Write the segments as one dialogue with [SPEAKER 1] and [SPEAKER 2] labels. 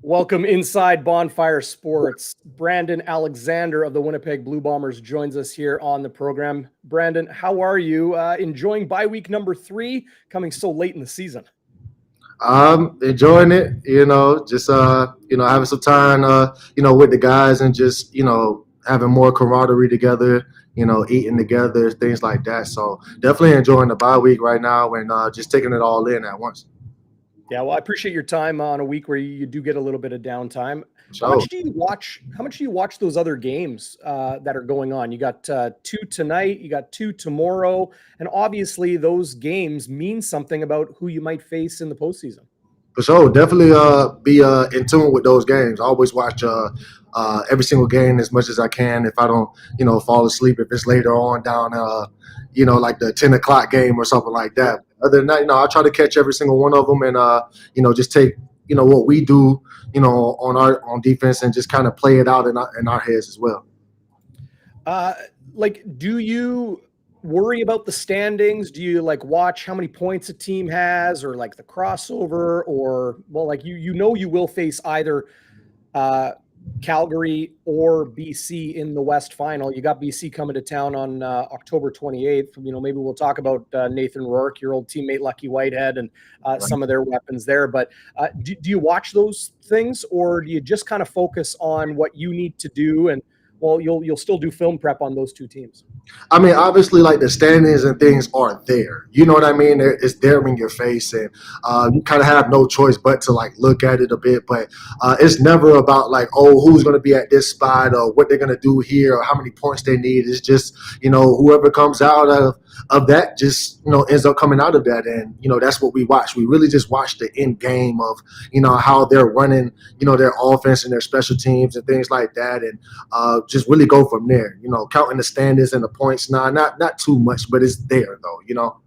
[SPEAKER 1] Welcome inside Bonfire Sports. Brandon Alexander of the Winnipeg Blue Bombers joins us here on the program. Brandon, how are you? Enjoying bye week number 3, coming so late in the season?
[SPEAKER 2] I'm enjoying it, just having some time with the guys and just, having more camaraderie together, eating together, things like that. So definitely enjoying the bye week right now and just taking it all in at once.
[SPEAKER 1] Yeah, well, I appreciate your time on a week where you do get a little bit of downtime. How
[SPEAKER 2] So
[SPEAKER 1] much do you watch? How much do you watch those other games that are going on? You got 2 tonight, you got 2 tomorrow, and obviously those games mean something about who you might face in the postseason.
[SPEAKER 2] for sure, definitely be in tune with those games. I always watch every single game as much as I can. If I don't, fall asleep, if it's later on down like the 10 o'clock game or something like that. Other than that, I try to catch every single one of them and just take what we do, on defense and just kind of play it out in our heads as well.
[SPEAKER 1] Uh, do you worry about the standings? Do you watch how many points a team has, or like the crossover, or you will face either uh, Calgary or BC in the West Final. You got BC coming to town on October 28th. Maybe we'll talk about Nathan Rourke, your old teammate Lucky Whitehead, and some of their weapons there. But do you watch those things, or do you just kind of focus on what you need to do? And well, you'll still do film prep on those two teams.
[SPEAKER 2] I mean, obviously, like the standings and things are there. You know what I mean? It's there in your face, and you kind of have no choice but to like look at it a bit. But it's never about like, oh, who's going to be at this spot or what they're going to do here or how many points they need. It's just whoever comes out of that just ends up coming out of that, and that's what we watch. We really just watch the end game of how they're running their offense and their special teams and things like that, and just really go from there. Counting the standings and the points. Nah, not too much, but it's there though.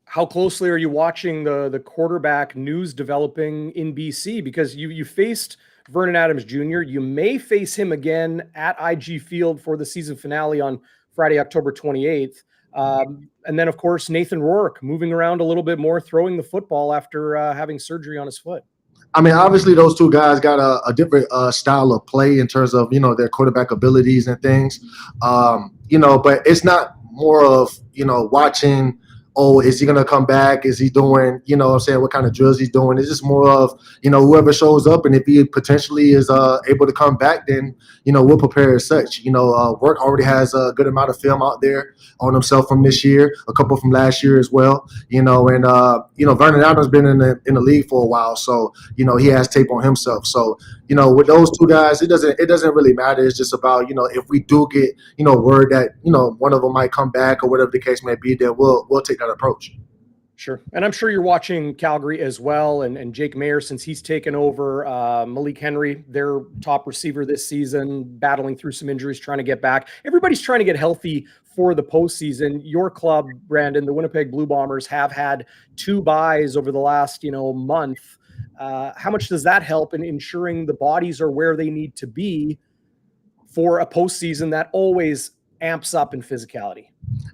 [SPEAKER 1] How closely are you watching the quarterback news developing in BC? Because you faced Vernon Adams Jr. You may face him again at IG Field for the season finale on Friday, October 28th. And then, of course, Nathan Rourke moving around a little bit more, throwing the football after having surgery on his foot.
[SPEAKER 2] I mean, obviously, those two guys got a different style of play in terms of their quarterback abilities and things. But it's not more of watching. Oh, is he gonna come back? Is he doing what I'm saying, what kind of drills he's doing? It's just more of whoever shows up, and if he potentially is able to come back, then we'll prepare as such. Work already has a good amount of film out there on himself from this year, a couple from last year as well. And Vernon Adams been in the league for a while, so he has tape on himself. So with those two guys, it doesn't really matter. It's just about if we do get word that one of them might come back or whatever the case may be, then we'll take that approach.
[SPEAKER 1] Sure. And I'm sure you're watching Calgary as well, and Jake Maier, since he's taken over. Malik Henry, their top receiver this season, battling through some injuries, trying to get back. Everybody's trying to get healthy for the postseason. Your club, Brandon, the Winnipeg Blue Bombers, have had 2 byes over the last month. How much does that help in ensuring the bodies are where they need to be for a postseason that always amps up in physicality?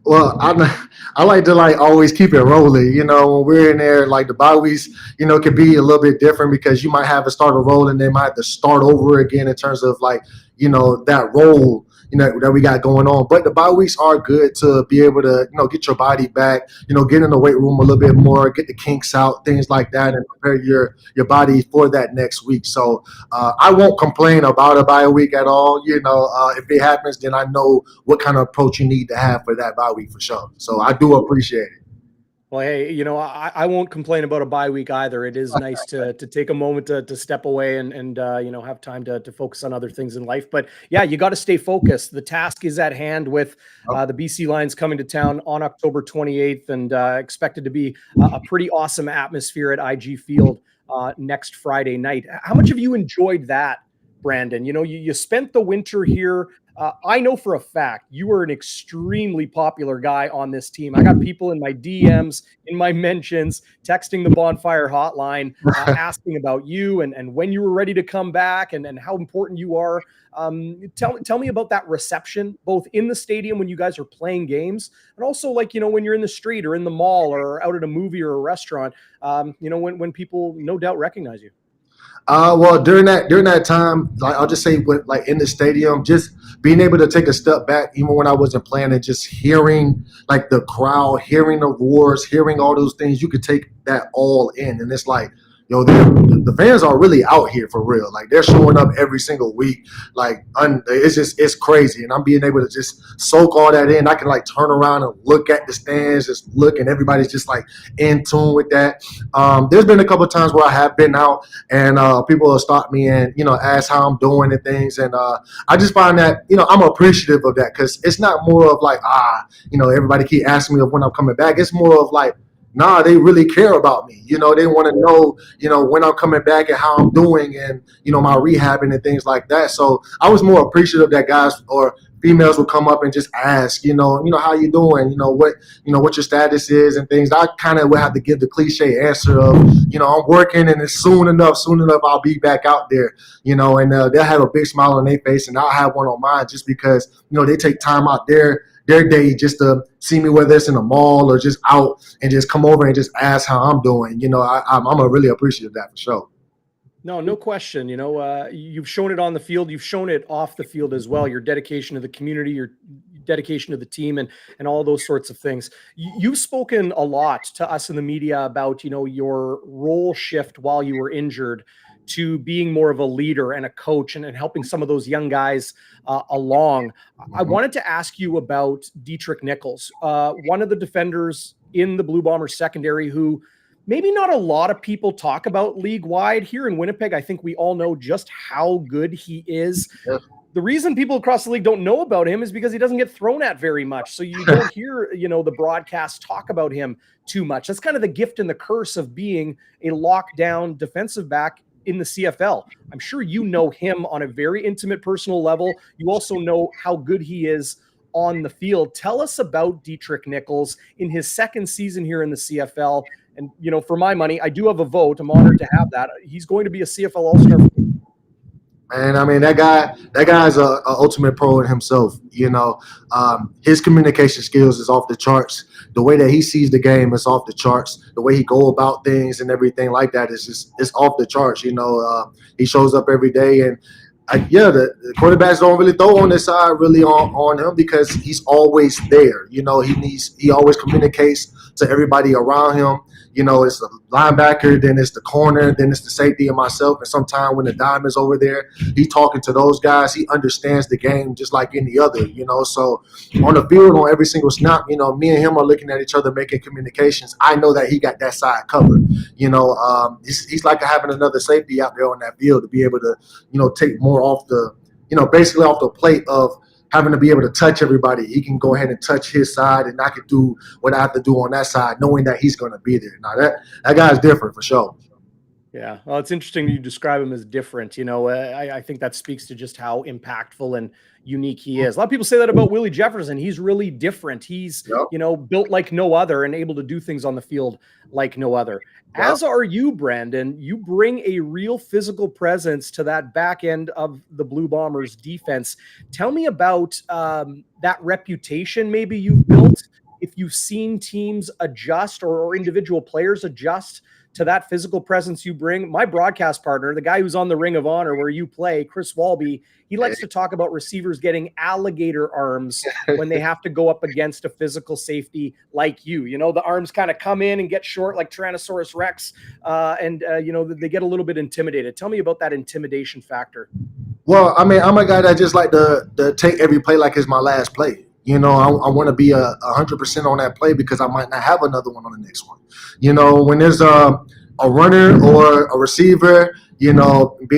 [SPEAKER 2] Well, I like to always keep it rolling. When we're in there, like the bye weeks, can be a little bit different because you might have a starter role and they might have to start over again in terms of that role that we got going on. But the bye weeks are good to be able to get your body back, get in the weight room a little bit more, get the kinks out, things like that, and prepare your body for that next week. So I won't complain about a bye week at all. If it happens, then I know what kind of approach you need to have for that bye week for sure. So I do appreciate it.
[SPEAKER 1] Well, hey, I won't complain about a bye week either. It is nice to take a moment to step away and have time to focus on other things in life. But yeah, you got to stay focused. The task is at hand with the BC Lions coming to town on October 28th, and expected to be a pretty awesome atmosphere at IG Field next Friday night. How much have you enjoyed that, Brandon? You spent the winter here. I know for a fact you are an extremely popular guy on this team. I got people in my DMs, in my mentions, texting the Bonfire hotline, asking about you and when you were ready to come back and how important you are. Tell me about that reception, both in the stadium when you guys are playing games, and also when you're in the street or in the mall or out at a movie or a restaurant, when people no doubt recognize you.
[SPEAKER 2] Well, during that time, like I'll just say, with like in the stadium, just being able to take a step back, even when I wasn't playing, and just hearing like the crowd, hearing the roars, hearing all those things, you could take that all in, and it's like, yo, the fans are really out here for real. Like they're showing up every single week. Like it's crazy, and I'm being able to just soak all that in. I can like turn around and look at the stands, just look, and everybody's just like in tune with that. There's been a couple of times where I have been out and people will stop me and ask how I'm doing and things, and I just find that I'm appreciative of that, because it's not more of like everybody keep asking me of when I'm coming back. It's more of like, nah, they really care about me. They want to know when I'm coming back and how I'm doing, and my rehabbing and things like that. So I was more appreciative that guys or females would come up and just ask, how you doing, what your status is and things. I kind of would have to give the cliche answer of, I'm working, and it's soon enough I'll be back out there, and they'll have a big smile on their face, and I'll have one on mine, just because they take time out their day just to see me, whether it's in a mall or just out, and just come over and just ask how I'm doing. I'm a really appreciative of that for sure.
[SPEAKER 1] No question. You've shown it on the field. You've shown it off the field as well. Your dedication to the community, your dedication to the team, and all those sorts of things. You've spoken a lot to us in the media about, your role shift while you were injured to being more of a leader and a coach, and helping some of those young guys along. I wanted to ask you about Dietrich Nichols, one of the defenders in the Blue Bombers secondary who maybe not a lot of people talk about league-wide. Here in Winnipeg, I think we all know just how good he is. Yeah. The reason people across the league don't know about him is because he doesn't get thrown at very much. So you don't hear, the broadcast talk about him too much. That's kind of the gift and the curse of being a lockdown defensive back in the CFL. I'm sure you know him on a very intimate personal level. You also know how good he is on the field. Tell us about Deatrick Nichols in his second season here in the CFL. And, for my money, I do have a vote. I'm honored to have that. He's going to be a CFL All-Star.
[SPEAKER 2] Man, I mean, that guy's a ultimate pro in himself. His communication skills is off the charts. The way that he sees the game is off the charts. The way he go about things and everything like that is it's off the charts. He shows up every day, and the quarterbacks don't really throw on this side really on him, because he's always there. He always communicates to everybody around him. It's the linebacker, then it's the corner, then it's the safety and myself. And sometimes when the dime is over there, he's talking to those guys. He understands the game just like any other, So on the field, on every single snap, me and him are looking at each other, making communications. I know that he got that side covered. He's like having another safety out there on that field to be able to, take more off the, basically off the plate of having to be able to touch everybody. He can go ahead and touch his side, and I can do what I have to do on that side, knowing that he's going to be there. Now that guy's different for sure.
[SPEAKER 1] Yeah, well, it's interesting you describe him as different. I think that speaks to just how impactful and unique he is. A lot of people say that about Willie Jefferson. He's really different. He's, built like no other and able to do things on the field like no other. Yep. As are you, Brandon. You bring a real physical presence to that back end of the Blue Bombers defense. Tell me about that reputation maybe you've built, if you've seen teams adjust or individual players adjust to that physical presence you bring. My broadcast partner, the guy who's on the Ring of Honor where you play, Chris Walby, he likes to talk about receivers getting alligator arms when they have to go up against a physical safety like you. The arms kind of come in and get short like Tyrannosaurus Rex, and they get a little bit intimidated. Tell me about that intimidation factor.
[SPEAKER 2] Well, I mean, I'm a guy that just like to take every play like it's my last play. I want to be 100% on that play, because I might not have another one on the next one. When there's a runner or a receiver, being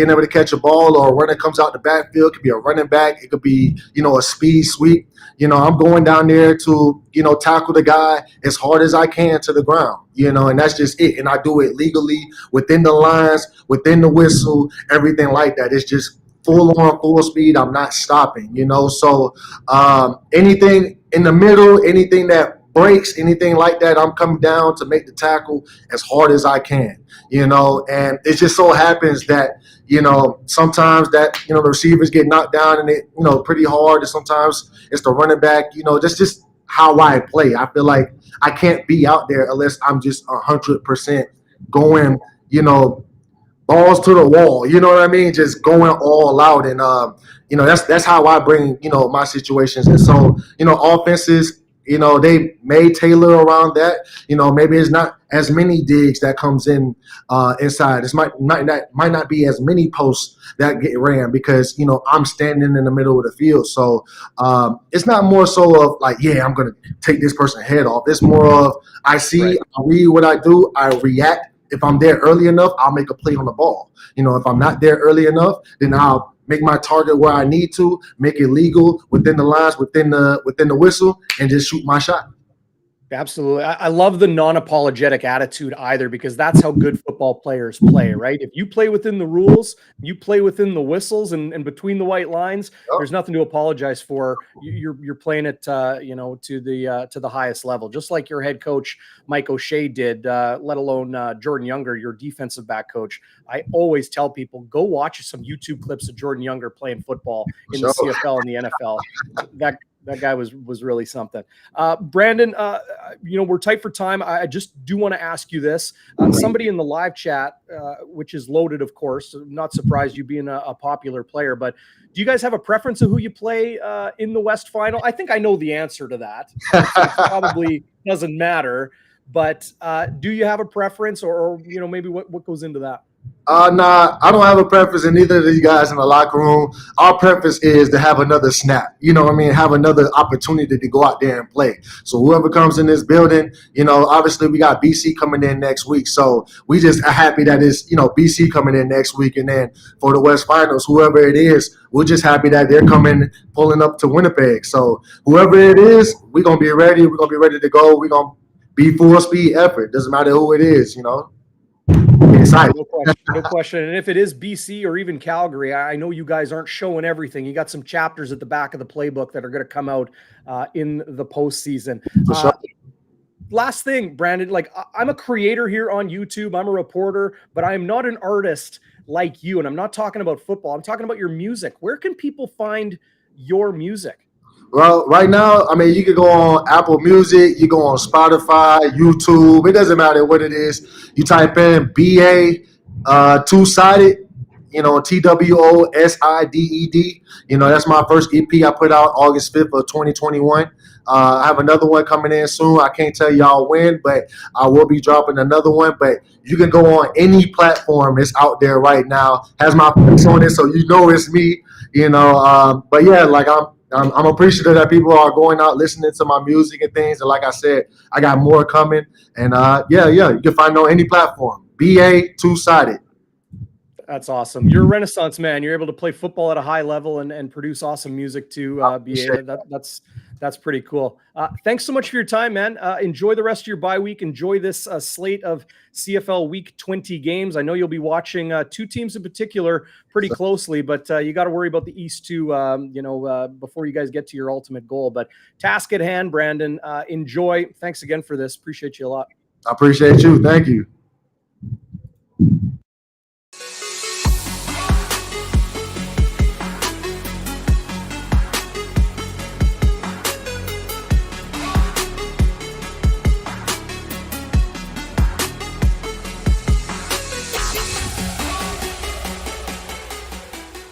[SPEAKER 2] able to catch a ball, or a runner comes out the backfield, it could be a running back, it could be, a speed sweep. I'm going down there to, tackle the guy as hard as I can to the ground, and that's just it. And I do it legally, within the lines, within the whistle, everything like that. It's just full on, full speed. I'm not stopping, So anything in the middle, anything that breaks, anything like that, I'm coming down to make the tackle as hard as I can, And it just so happens that, sometimes that, the receivers get knocked down and it, pretty hard. And sometimes it's the running back, that's just how I play. I feel like I can't be out there unless I'm just 100% going, balls to the wall. You know what I mean? Just going all out. And that's how I bring my situations. And so offenses. They may tailor around that. Maybe it's not as many digs that comes in inside. It might not be as many posts that get ran because I'm standing in the middle of the field. So it's not more so of like, yeah, I'm gonna take this person's head off. It's more of I see, right. I read what I do, I react. If I'm there early enough, I'll make a play on the ball. If I'm not there early enough, then I'll make my target where I need to, make it legal within the lines, within the whistle, and just shoot my shot.
[SPEAKER 1] Absolutely. I love the non-apologetic attitude either, because that's how good football players play, right? If you play within the rules, you play within the whistles and between the white lines, there's nothing to apologize for. You're playing it, to the highest level, just like your head coach, Mike O'Shea did, let alone Jordan Younger, your defensive back coach. I always tell people, go watch some YouTube clips of Jordan Younger playing football in the CFL and the NFL. That guy was really something. Brandon, we're tight for time. I just do want to ask you this. Somebody in the live chat, which is loaded, of course, not surprised you being a popular player, but do you guys have a preference of who you play in the West Final? I think I know the answer to that. So it probably doesn't matter, but do you have a preference or maybe what goes into that?
[SPEAKER 2] Nah, I don't have a preference in either of these guys in the locker room. Our preference is to have another snap. Have another opportunity to go out there and play. So whoever comes in this building, obviously we got BC coming in next week. So we just are happy that it's, BC coming in next week. And then for the West Finals, whoever it is, we're just happy that they're pulling up to Winnipeg. So whoever it is, we're going to be ready. We're going to be ready to go. We're going to be full speed effort. Doesn't matter who it is, Excited.
[SPEAKER 1] No question. And if it is BC or even Calgary, I know you guys aren't showing everything. You got some chapters at the back of the playbook that are going to come out in the postseason.
[SPEAKER 2] For sure.
[SPEAKER 1] Last thing, Brandon, I'm a creator here on YouTube. I'm a reporter, but I am not an artist like you. And I'm not talking about football. I'm talking about your music. Where can people find your music?
[SPEAKER 2] Well, right now, you can go on Apple Music, you go on Spotify, YouTube. It doesn't matter what it is. You type in BA Two-Sided, TWOSIDED. That's my first EP I put out August 5th of 2021. I have another one coming in soon. I can't tell y'all when, but I will be dropping another one. But you can go on any platform that's out there right now. Has my face on it, so it's me. But yeah, I'm appreciative that people are going out listening to my music and things. And like I said, I got more coming. And you can find it on any platform. BA Two-Sided.
[SPEAKER 1] That's awesome. You're a Renaissance man. You're able to play football at a high level and produce awesome music too. BA. That's pretty cool. Thanks so much for your time, man. Enjoy the rest of your bye week. Enjoy this slate of CFL Week 20 games. I know you'll be watching two teams in particular pretty closely, but you got to worry about the East too, before you guys get to your ultimate goal. But task at hand, Brandon. Enjoy. Thanks again for this. Appreciate you a lot.
[SPEAKER 2] I appreciate you. Thank you.